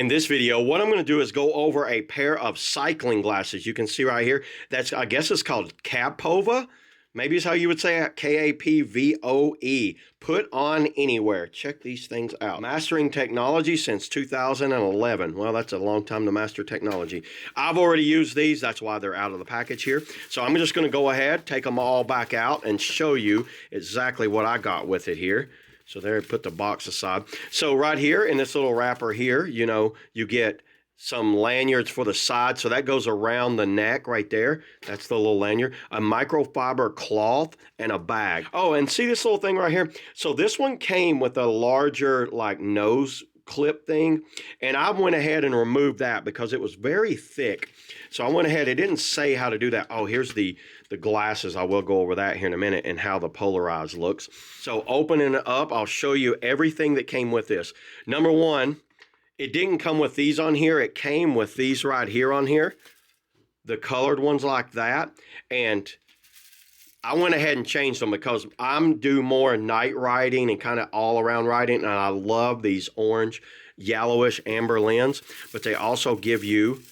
In this video, what I'm going to do is go over a pair of cycling glasses. You can see right here, that's, I guess it's called KAPVOE. Maybe it's how you would say it, KAPVOE. Put on anywhere. Check these things out. Mastering technology since 2011. Well, that's a long time to master technology. I've already used these. That's why they're out of the package here. So I'm just going to go ahead, take them all back out, and show you exactly what I got with it here. So there, put the box aside. So right here in this little wrapper here, you know, you get some lanyards for the side. So that goes around the neck right there. That's the little lanyard. A microfiber cloth and a bag. Oh, and see this little thing right here? So this one came with a larger like nose clip thing, and I went ahead and removed that because it was very thick. So I went ahead, it didn't say how to do that. Oh, here's the glasses. I will go over that here in a minute and how the polarized looks. So opening it up, I'll show you everything that came with this. Number one, it didn't come with these on here. It came with these right here on here, the colored ones like that. And I went ahead and changed them because I'm do more night riding and kind of all around riding, and I love these orange, yellowish, amber lens, but they also give you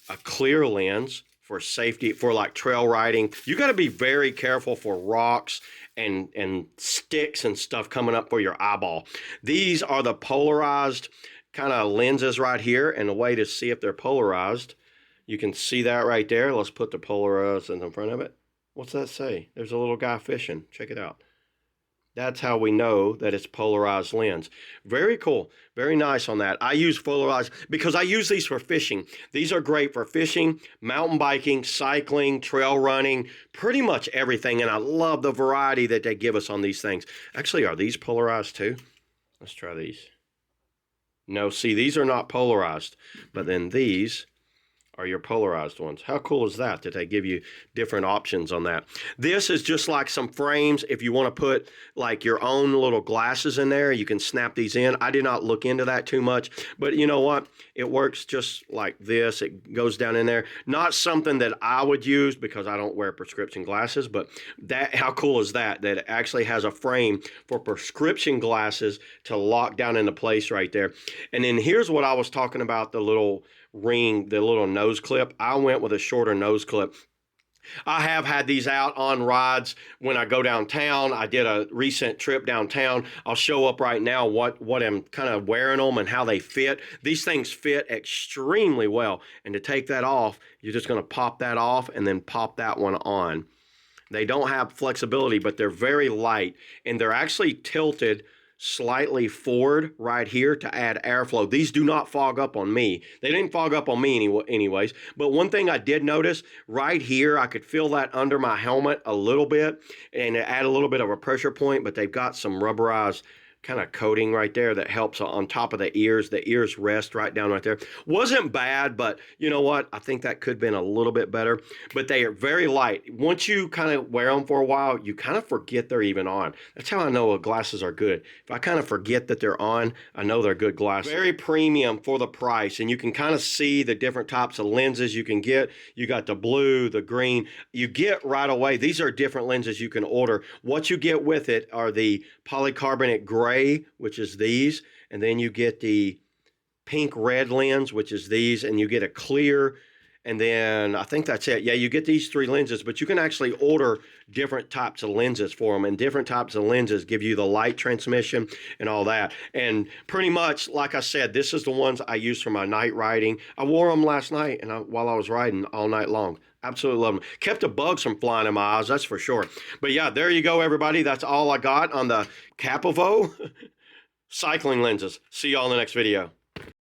a clear lens for safety, for like trail riding. You got to be very careful for rocks and sticks and stuff coming up for your eyeball. These are the polarized kind of lenses right here, and a way to see if they're polarized, you can see that right there. Let's put the polarized in front of it. What's that say? There's a little guy fishing. Check it out. That's how we know that it's polarized lens. Very cool. Very nice on that. I use polarized because I use these for fishing. These are great for fishing, mountain biking, cycling, trail running, pretty much everything. And I love the variety that they give us on these things. Actually, are these polarized too? Let's try these. No, see, these are not polarized, but then these are your polarized ones. How cool is that they give you different options on that? This is just like some frames. If you want to put like your own little glasses in there, you can snap these in. I did not look into that too much, but you know what? It works just like this. It goes down in there. Not something that I would use because I don't wear prescription glasses, but that, how cool is that? That it actually has a frame for prescription glasses to lock down into place right there. And then here's what I was talking about, the little ring, the little nose clip. I went with a shorter nose clip. I have had these out on rides when I go downtown. I did a recent trip downtown. I'll show up right now what I'm kind of wearing them and how they fit. These things fit extremely well. And to take that off, you're just going to pop that off and then pop that one on. They don't have flexibility, but they're very light, and they're actually tilted slightly forward right here to add airflow. These do not fog up on me. They didn't fog up on me anyways. But one thing I did notice right here, I could feel that under my helmet a little bit, and it add a little bit of a pressure point, but they've got some rubberized kind of coating right there that helps on top of the ears. The ears rest right down right there. Wasn't bad, but you know what? I think that could have been a little bit better, but they are very light. Once you kind of wear them for a while, you kind of forget they're even on. That's how I know glasses are good. If I kind of forget that they're on, I know they're good glasses. Very premium for the price, and you can kind of see the different types of lenses you can get. You got the blue, the green. You get right away, these are different lenses you can order. What you get with it are the polycarbonate gray, which is these, and then you get the pink red lens, which is these, and you get a clear, and then I think that's it. Yeah, you get these three lenses, but you can actually order different types of lenses for them, and different types of lenses give you the light transmission and all that. And pretty much, like I said, this is the ones I use for my night riding. I wore them last night and while I was riding all night long. Absolutely love them. Kept the bugs from flying in my eyes, that's for sure. But yeah, there you go, everybody. That's all I got on the KAPVOE cycling lenses. See y'all in the next video.